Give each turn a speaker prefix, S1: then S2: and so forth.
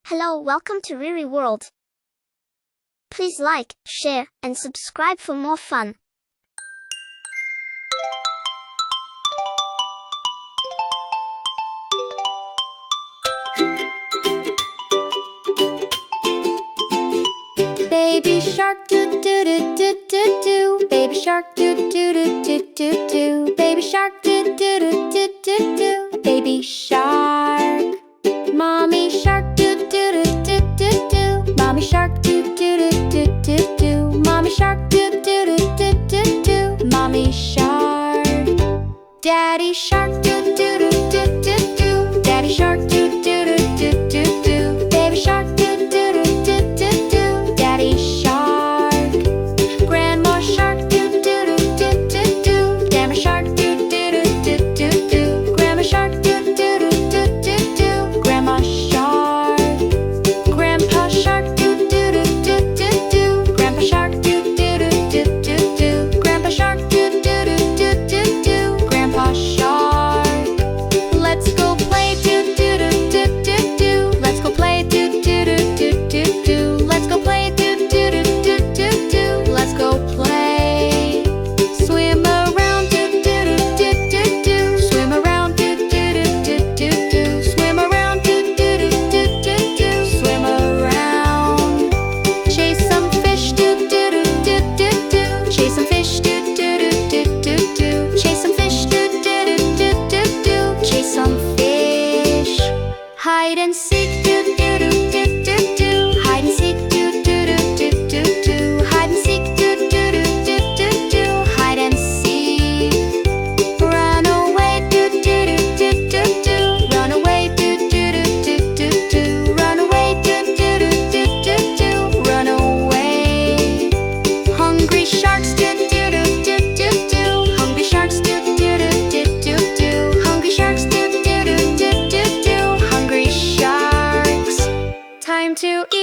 S1: Hello, welcome to RiRi World. Please like, share, and subscribe for more fun.
S2: Baby shark do do do do do do. Baby shark do do do do do do. Baby shark do do do do do do. Baby shark. Mommy shark do do do do do do. Mommy shark do do do do do do. Mommy shark do do do do do do. Mommy shark. Daddy shark do do do do do do. Daddy shark do do do do do do. Baby shark do do do do do do. Daddy shark. Grandma shark do do do do do do. Grandma shark do do do do do do. Grandma shark do do do do do do. Grandma shark. Grandpa shark do do do do do do. Grandpa shark do do do do do do. Grandpa shark do do do do do do. Grandpa shark. Let's go play do do do do do do. Let's go play do do do do do do. Let's go play do do do do do do. Let's go play. Swim around do do do do do. Swim around do do do do do. Swim around do do do do do. Swim around. Chase some fish do do do do do. Chase some fish do do do do do. Chase some fish do do do do do. Chase some fish. Hide and seek do do do do do. Hide and seek do do do do do. Hide and seek do do do do do. Hide and seek. Run away do do do do do. Run away do do do do do. Run away do do do do do. Run away. Hungry sharks do do do do do. Hungry sharks do do do do do. Hungry sharks do do do do do. Hungry sharks. Time to eat.